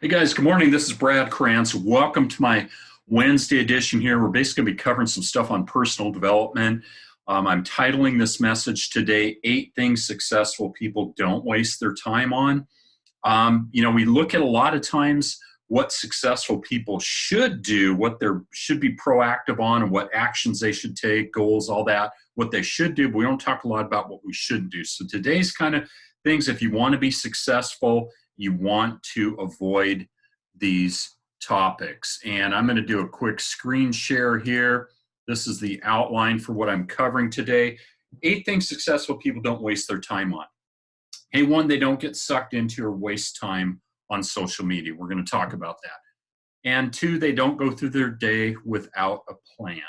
Hey guys, good morning. This is Brad Krantz. Welcome to my Wednesday edition here. We're basically going to be covering some stuff on personal development. I'm titling this message today, 8 Things Successful People Don't Waste Their Time On. We look at a lot of times what successful people should do, what they should be proactive on, and what actions they should take, goals, all that, what they should do, but we don't talk a lot about what we shouldn't do. So today's kind of things, if you want to be successful, you want to avoid these topics. And I'm going to do a quick screen share here. This is the outline for what I'm covering today. 8 things successful people don't waste their time on. Hey, 1, they don't get sucked into or waste time on social media. We're going to talk about that. And 2, they don't go through their day without a plan.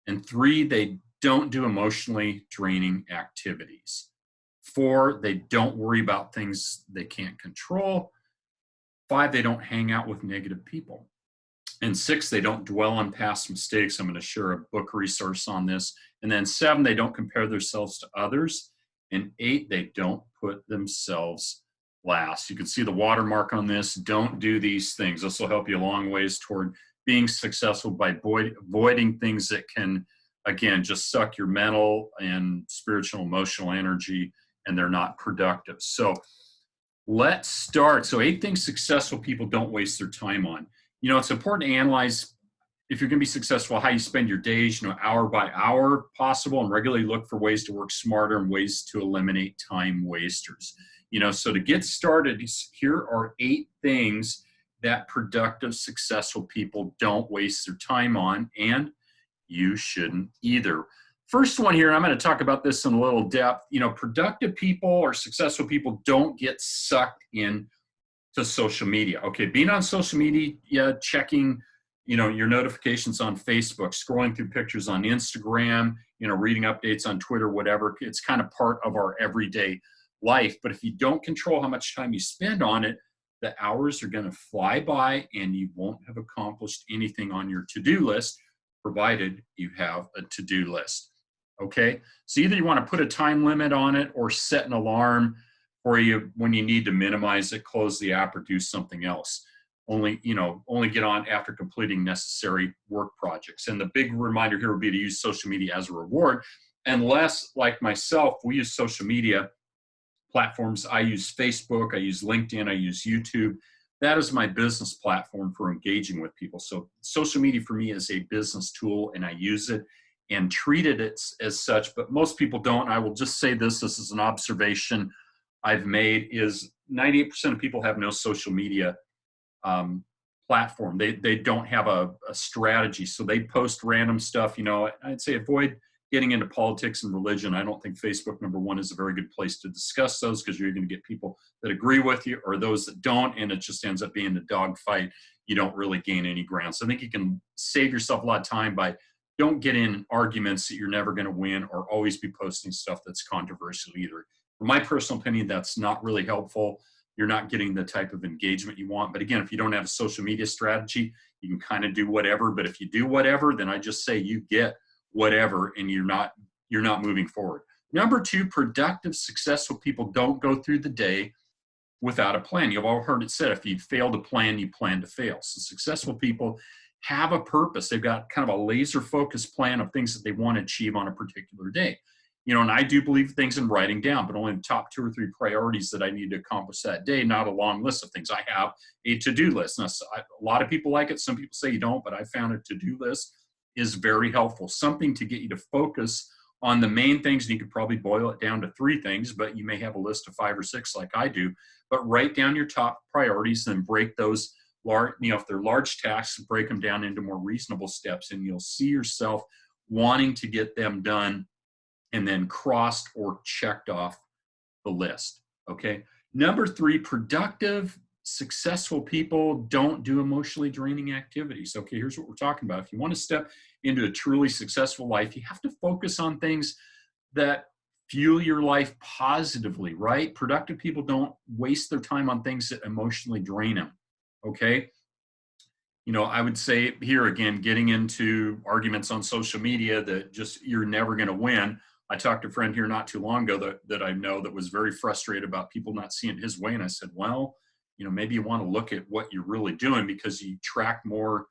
And 3, they don't do emotionally draining activities. 4, they don't worry about things they can't control. 5, they don't hang out with negative people. And 6, they don't dwell on past mistakes. I'm going to share a book resource on this. And then 7, they don't compare themselves to others. And 8, they don't put themselves last. You can see the watermark on this. Don't do these things. This will help you a long ways toward being successful by avoiding things that can, again, just suck your mental and spiritual, emotional energy, and they're not productive. So let's start. So 8 things successful people don't waste their time on. It's important to analyze, if you're going to be successful, how you spend your days, hour by hour possible, and regularly look for ways to work smarter and ways to eliminate time wasters. So to get started, here are 8 things that productive, successful people don't waste their time on, and you shouldn't either. First one here, I'm going to talk about this in a little depth. Productive people or successful people don't get sucked in to social media. Okay, being on social media, checking, your notifications on Facebook, scrolling through pictures on Instagram, reading updates on Twitter, whatever. It's kind of part of our everyday life. But if you don't control how much time you spend on it, the hours are going to fly by and you won't have accomplished anything on your to-do list, provided you have a to-do list. Okay, so either you want to put a time limit on it or set an alarm for you when you need to minimize it, close the app, or do something else. Only get on after completing necessary work projects. And the big reminder here would be to use social media as a reward. Unless, like myself, we use social media platforms. I use Facebook, I use LinkedIn, I use YouTube. That is my business platform for engaging with people. So social media for me is a business tool, and I use it and treated it as such, but most people don't. I will just say this is an observation I've made, is 98% of people have no social media platform. They don't have a strategy. So they post random stuff. I'd say avoid getting into politics and religion. I don't think Facebook, number one, is a very good place to discuss those, because you're going to get people that agree with you or those that don't, and it just ends up being a dogfight. You don't really gain any ground. So I think you can save yourself a lot of time by don't get in arguments that you're never going to win, or always be posting stuff that's controversial either. From my personal opinion, that's not really helpful. You're not getting the type of engagement you want. But again, if you don't have a social media strategy, you can kind of do whatever. But if you do whatever, then I just say you get whatever, and you're not moving forward. Number 2, productive, successful people don't go through the day without a plan. You've all heard it said, if you fail to plan, you plan to fail. So successful people have a purpose. They've got kind of a laser focused plan of things that they want to achieve on a particular day. And I do believe things in writing down, but only the top 2 or 3 priorities that I need to accomplish that day, not a long list of things. I have a to-do list. Now, a lot of people like it. Some people say you don't, but I found a to-do list is very helpful. Something to get you to focus on the main things. And you could probably boil it down to 3 things, but you may have a list of 5 or 6 like I do. But write down your top priorities and break those large, if they're large tasks, break them down into more reasonable steps, and you'll see yourself wanting to get them done and then crossed or checked off the list. Okay. Number 3, productive, successful people don't do emotionally draining activities. Okay, here's what we're talking about. If you want to step into a truly successful life, you have to focus on things that fuel your life positively, right? Productive people don't waste their time on things that emotionally drain them. Okay. I would say here again, getting into arguments on social media that just you're never going to win. I talked to a friend here not too long ago that I know that was very frustrated about people not seeing his way. And I said, well, maybe you want to look at what you're really doing, because you track more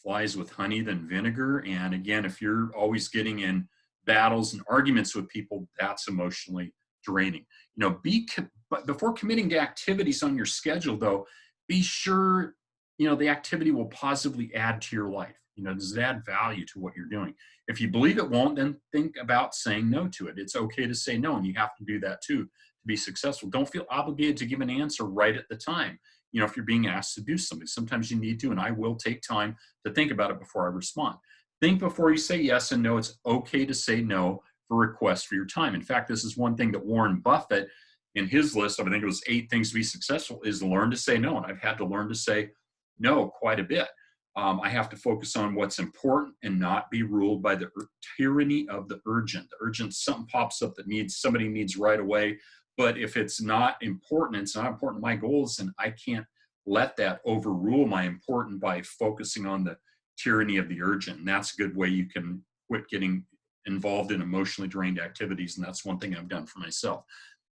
flies with honey than vinegar. And again, if you're always getting in battles and arguments with people, that's emotionally draining. But before committing to activities on your schedule, though, be sure, the activity will positively add to your life. Does it add value to what you're doing? If you believe it won't, then think about saying no to it. It's okay to say no, and you have to do that too to be successful. Don't feel obligated to give an answer right at the time. If you're being asked to do something, sometimes you need to, and I will take time to think about it before I respond. Think before you say yes and no. It's okay to say no for requests for your time. In fact, this is one thing that Warren Buffett, in his list of, I think it was 8 things to be successful, is learn to say no. And I've had to learn to say no quite a bit. I have to focus on what's important and not be ruled by the tyranny of the urgent. The urgent, something pops up that somebody needs right away. But if it's not important, it's not important to my goals, then I can't let that overrule my important by focusing on the tyranny of the urgent. And that's a good way you can quit getting involved in emotionally drained activities. And that's one thing I've done for myself.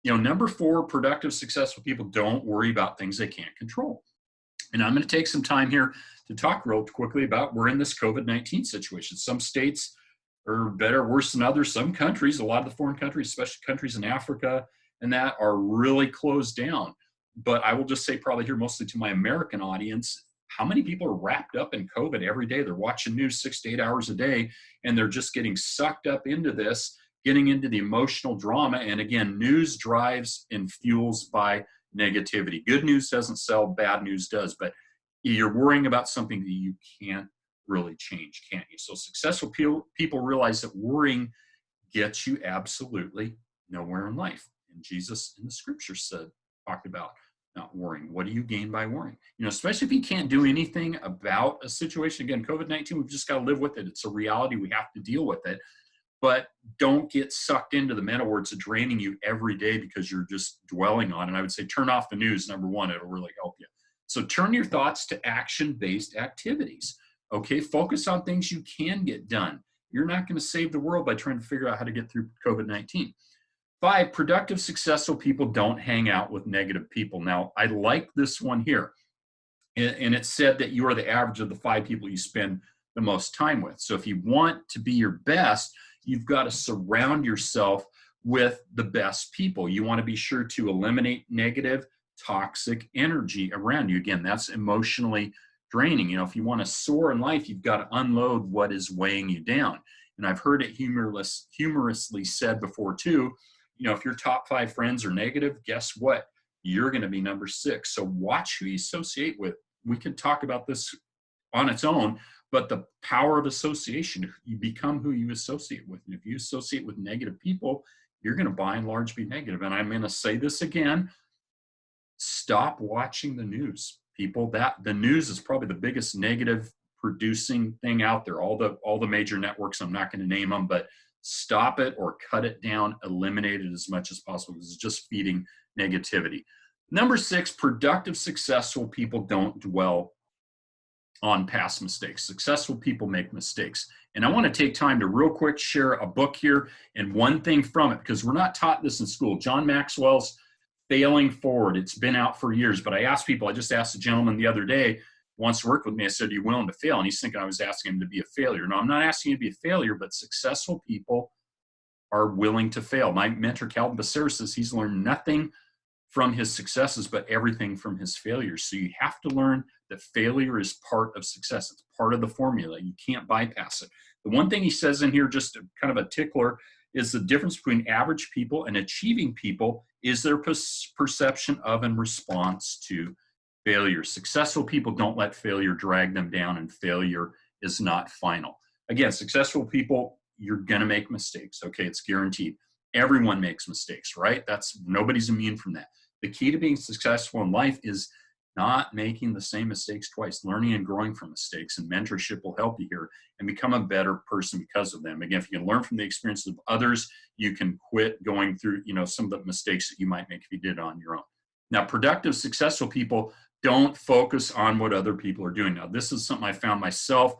Number 4, productive, successful people don't worry about things they can't control. And I'm going to take some time here to talk real quickly about, we're in this COVID-19 situation. Some states are better, worse than others. Some countries, a lot of the foreign countries, especially countries in Africa and that, are really closed down. But I will just say, probably here mostly to my American audience, how many people are wrapped up in COVID every day? They're watching news 6 to 8 hours a day, and they're just getting sucked up into this, getting into the emotional drama. And again, news drives and fuels by negativity. Good news doesn't sell, bad news does, but you're worrying about something that you can't really change, can't you? So successful people realize that worrying gets you absolutely nowhere in life. And Jesus in the scripture talked about not worrying. What do you gain by worrying? Especially if you can't do anything about a situation. Again, COVID-19, we've just got to live with it. It's a reality. We have to deal with it. But don't get sucked into the meta where it's draining you every day because you're just dwelling on it. I would say turn off the news, number 1. It'll really help you. So turn your thoughts to action-based activities. Okay, focus on things you can get done. You're not going to save the world by trying to figure out how to get through COVID-19. 5, productive, successful people don't hang out with negative people. Now, I like this one here. And it said that you are the average of the 5 people you spend the most time with. So if you want to be your best, you've got to surround yourself with the best people. You want to be sure to eliminate negative, toxic energy around you. Again, that's emotionally draining. If you want to soar in life, you've got to unload what is weighing you down. And I've heard it humorously said before too, if your top 5 friends are negative, guess what? You're going to be number 6. So watch who you associate with. We can talk about this on its own, but the power of association, you become who you associate with. And if you associate with negative people, you're going to by and large be negative. And I'm going to say this again, stop watching the news. People, the news is probably the biggest negative producing thing out there. All the major networks, I'm not going to name them, but stop it or cut it down, eliminate it as much as possible, because it's just feeding negativity. Number 6, productive, successful people don't dwell on past mistakes. Successful people make mistakes. And I want to take time to real quick share a book here and one thing from it, because we're not taught this in school. John Maxwell's Failing Forward. It's been out for years, but I just asked a gentleman the other day, wants to work with me. I said, are you willing to fail? And he's thinking I was asking him to be a failure. No, I'm not asking you to be a failure, but successful people are willing to fail. My mentor, Calvin Becerra, says he's learned nothing from his successes, but everything from his failures. So you have to learn that failure is part of success. It's part of the formula. You can't bypass it. The one thing he says in here, just kind of a tickler, is the difference between average people and achieving people is their perception of and response to failure. Successful people don't let failure drag them down, and failure is not final. Again, successful people, you're going to make mistakes. Okay, it's guaranteed. Everyone makes mistakes, right? Nobody's immune from that. The key to being successful in life is not making the same mistakes twice, learning and growing from mistakes, and mentorship will help you here and become a better person because of them. Again, if you can learn from the experiences of others, you can quit going through, some of the mistakes that you might make if you did it on your own. Now, productive, successful people don't focus on what other people are doing. Now, this is something I found myself,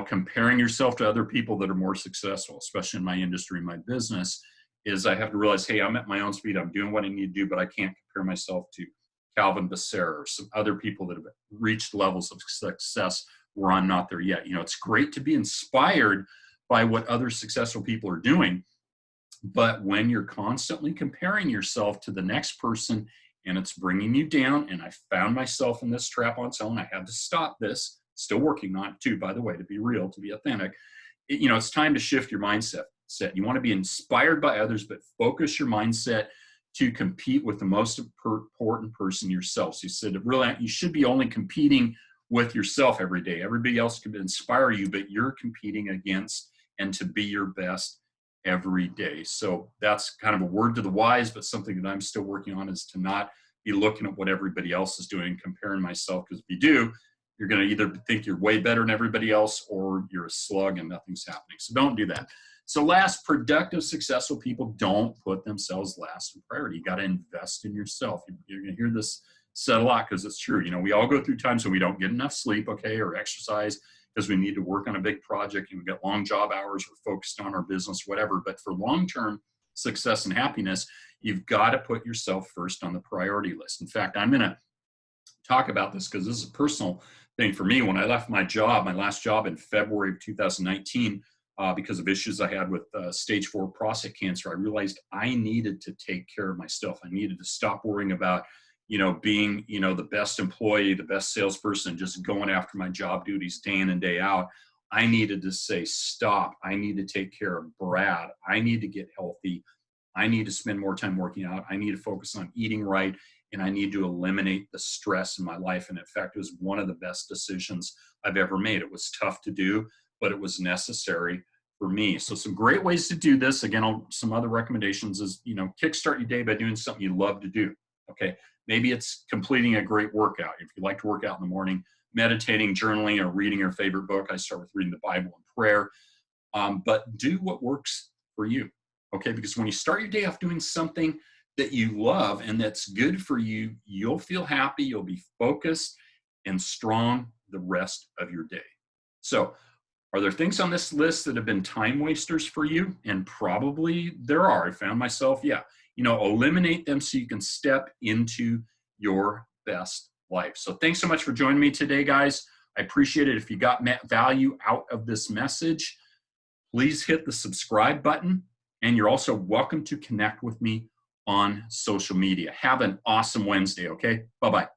comparing yourself to other people that are more successful, especially in my industry, my business, is I have to realize, hey, I'm at my own speed. I'm doing what I need to do, but I can't compare myself to Calvin Becerra, or some other people that have reached levels of success where I'm not there yet. You know, it's great to be inspired by what other successful people are doing. But when you're constantly comparing yourself to the next person and it's bringing you down, and I found myself in this trap on its own, I had to stop this, still working on it too, by the way, to be real, to be authentic. You know, it's time to shift your mindset. You want to be inspired by others, but focus your mindset to compete with the most important person, yourself. So you said really, you should be only competing with yourself every day. Everybody else can inspire you, but you're competing against and to be your best every day. So that's kind of a word to the wise, but something that I'm still working on is to not be looking at what everybody else is doing, comparing myself, because if you do, you're going to either think you're way better than everybody else or you're a slug and nothing's happening. So don't do that. So last, productive, successful people don't put themselves last in priority. You got to invest in yourself. You're going to hear this said a lot because it's true. You know, we all go through times when we don't get enough sleep, okay, or exercise because we need to work on a big project and we've got long job hours, we're focused on our business, whatever. But for long-term success and happiness, you've got to put yourself first on the priority list. In fact, I'm going to talk about this because this is a personal thing for me. When I left my job, my last job in February of 2019, because of issues I had with stage 4 prostate cancer, I realized I needed to take care of myself. I needed to stop worrying about, you know, being, you know, the best employee, the best salesperson, just going after my job duties day in and day out. I needed to say, stop. I need to take care of Brad. I need to get healthy. I need to spend more time working out. I need to focus on eating right. And I need to eliminate the stress in my life. And in fact, it was one of the best decisions I've ever made. It was tough to do, but it was necessary for me. So some great ways to do this. Again, some other recommendations is, you know, kickstart your day by doing something you love to do. Okay. Maybe it's completing a great workout. If you like to work out in the morning, meditating, journaling, or reading your favorite book. I start with reading the Bible and prayer. But do what works for you. Okay. Because when you start your day off doing something that you love and that's good for you, you'll feel happy, you'll be focused and strong the rest of your day. So are there things on this list that have been time wasters for you? And probably there are. I found myself, yeah, you know, eliminate them so you can step into your best life. So thanks so much for joining me today, guys. I appreciate it. If you got value out of this message, please hit the subscribe button. And you're also welcome to connect with me on social media. Have an awesome Wednesday, okay? Bye-bye.